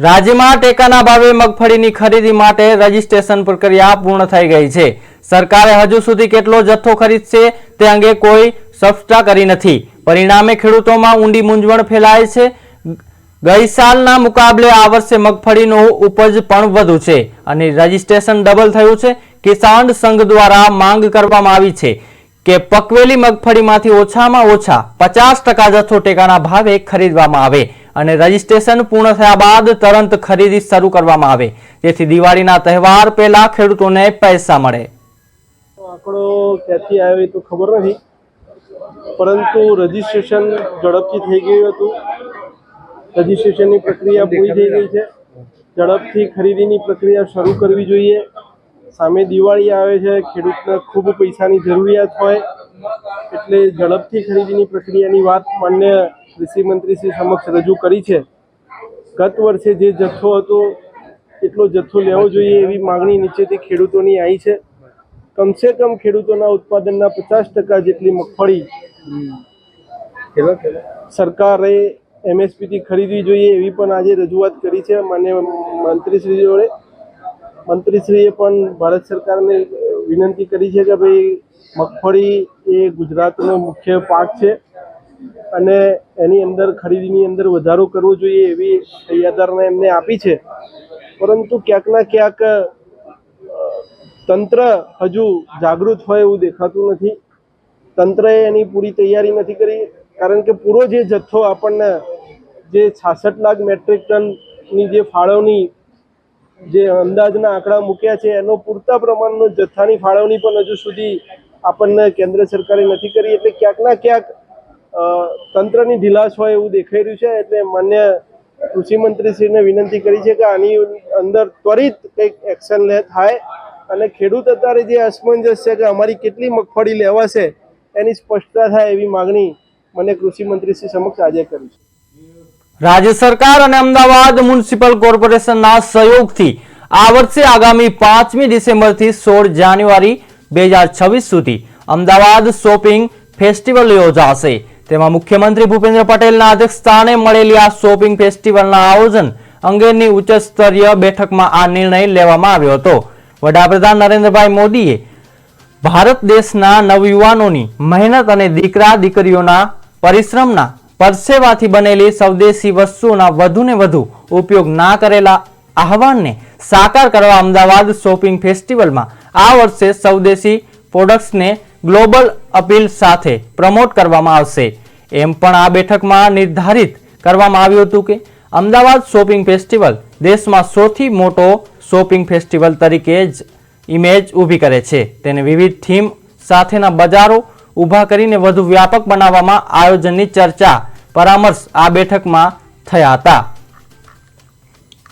રાજ્યમાં ટેકાના ભાવે મગફળીની ખરીદી માટે રજીસ્ટ્રેશન પ્રક્રિયા પૂર્ણ થઈ ગઈ છે। સરકારે હજુ સુધી કેટલો જથ્થો ખરીદશે તે અંગે કોઈ સ્પષ્ટતા કરી નથી। પરિણામે ખેડૂતોમાં ઊંડી મૂંઝવણ ફેલાય છે। ગઈ સાલના મુકાબલે આ વર્ષે મગફળીનો ઉપજ પણ વધુ છે અને રજીસ્ટ્રેશન ડબલ થયું છે। કિસાન સંઘ દ્વારા માંગ કરવામાં આવી છે કે પકવેલી મગફળીમાંથી ઓછામાં ઓછા 50% જથ્થો ટેકાના ભાવે ખરીદવામાં આવે અને રજીસ્ટ્રેશન પૂર્ણ થયા બાદ તરત ખરીદી શરૂ કરવામાં આવે, જેથી દિવાળીના તહેવાર પહેલા ખેડૂતોને પૈસા મળે। આંકડો ક્યાંથી આવ્યો તો ખબર નથી, પરંતુ રજીસ્ટ્રેશન ઝડપથી થઈ ગયું હતું। રજીસ્ટ્રેશનની પ્રક્રિયા પૂરી થઈ ગઈ છે। ઝડપથી ખરીદીની પ્રક્રિયા શરૂ કરવી જોઈએ। સામે દિવાળી આવે છે, ખેડૂતને ખૂબ પૈસાની જરૂરિયાત હોય એટલે ઝડપથી ખરીદીની પ્રક્રિયાની વાત માન્ય કૃષિ મંત્રીશ્રી સમક્ષ રજૂ કરી છે। ગત વર્ષે જે જથ્થો હતો એટલો જથ્થો લેવો જોઈએ એવી માગણી નીચેથી ખેડૂતોની આવી છે। કમસે કમ ખેડૂતોના ઉત્પાદનના 50% જેટલી મગફળી સરકારે MSPથી ખરીદવી જોઈએ એવી પણ આજે રજૂઆત કરી છે માન્ય મંત્રીશ્રી જોડે। મંત્રીશ્રીએ પણ ભારત સરકારને વિનંતી કરી છે કે ભાઈ મગફળી એ ગુજરાતનો મુખ્ય પાક છે અને એની અંદર ખરીદીની અંદર વધારો કરવો જોઈએ એવી તૈયારદારને એમને આપી છે, પરંતુ ક્યાંકના ક્યાંક તંત્ર હજુ જાગૃત હોય એવું દેખાતું નથી। તંત્રએ એની પૂરી તૈયારી નથી કરી, કારણ કે પૂરો જે જથ્થો આપણને જે 66 લાખ મેટ્રિક ટનની જે ફાળવણી જે અંદાજના આંકડા મૂક્યા છે એનો પૂરતા પ્રમાણનો જથ્થાની ફાળવણી પણ હજુ સુધી આપણને કેન્દ્ર સરકારે નથી કરી, એટલે ક્યાંકના ક્યાંક તંત્રની ઢીલાશ હોય એવું દેખાઈ રહ્યું છે। એટલે માન્ય કૃષિ મંત્રીશ્રીને વિનંતી કરી છે કે આની અંદર ત્વરિત કંઈક એક્શન થાય અને ખેડૂત અત્યારે જે અસમંજસ છે કે અમારી કેટલી મગફળી લેવાશે એની સ્પષ્ટતા થાય એવી માગણી મને કૃષિ મંત્રીશ્રી સમક્ષ આજે કરી છે। રાજ્ય સરકાર અને અમદાવાદ મ્યુનિસિપલ કોર્પોરેશનના સહયોગથી આ વર્ષે આગામી 5મી ડિસેમ્બરથી 16 જાન્યુઆરી 2026 સુધી અમદાવાદ શોપિંગ ફેસ્ટિવલ યોજાશે। તેમાં મુખ્યમંત્રી ભૂપેન્દ્ર પટેલના અધ્યક્ષસ્થાને મળેલી આ શોપિંગ ફેસ્ટિવલના આયોજન અંગેની ઉચ્ચ સ્તરીય બેઠકમાં આ નિર્ણય લેવામાં આવ્યો હતો। વડાપ્રધાન નરેન્દ્રભાઈ મોદીએ ભારત દેશના નવયુવાનોની મહેનત અને દીકરા દીકરીઓના પરિશ્રમના પરસેવાથી બનેલી સ્વદેશી વસ્તુઓના વધુને વધુ ઉપયોગ ના કરેલા આહવાનને સાકાર કરવા અમદાવાદ શોપિંગ ફેસ્ટિવલમાં આ વર્ષે સ્વદેશી પ્રોડક્ટ્સને ગ્લોબલ અપીલ સાથે પ્રમોટ કરવામાં આવશે। એમ પણ આ બેઠકમાં નિર્ધારિત કરવામાં આવ્યું હતું કે અમદાવાદ શોપિંગ ફેસ્ટિવલ દેશમાં સૌથી મોટો શોપિંગ ફેસ્ટિવલ તરીકે જ ઇમેજ ઊભી કરે છે। તેને વિવિધ થીમ સાથેના બજારો ઊભા કરીને વધુ વ્યાપક બનાવવામાં આયોજનની ચર્ચા પરામર્શ આ બેઠકમાં થયા હતા।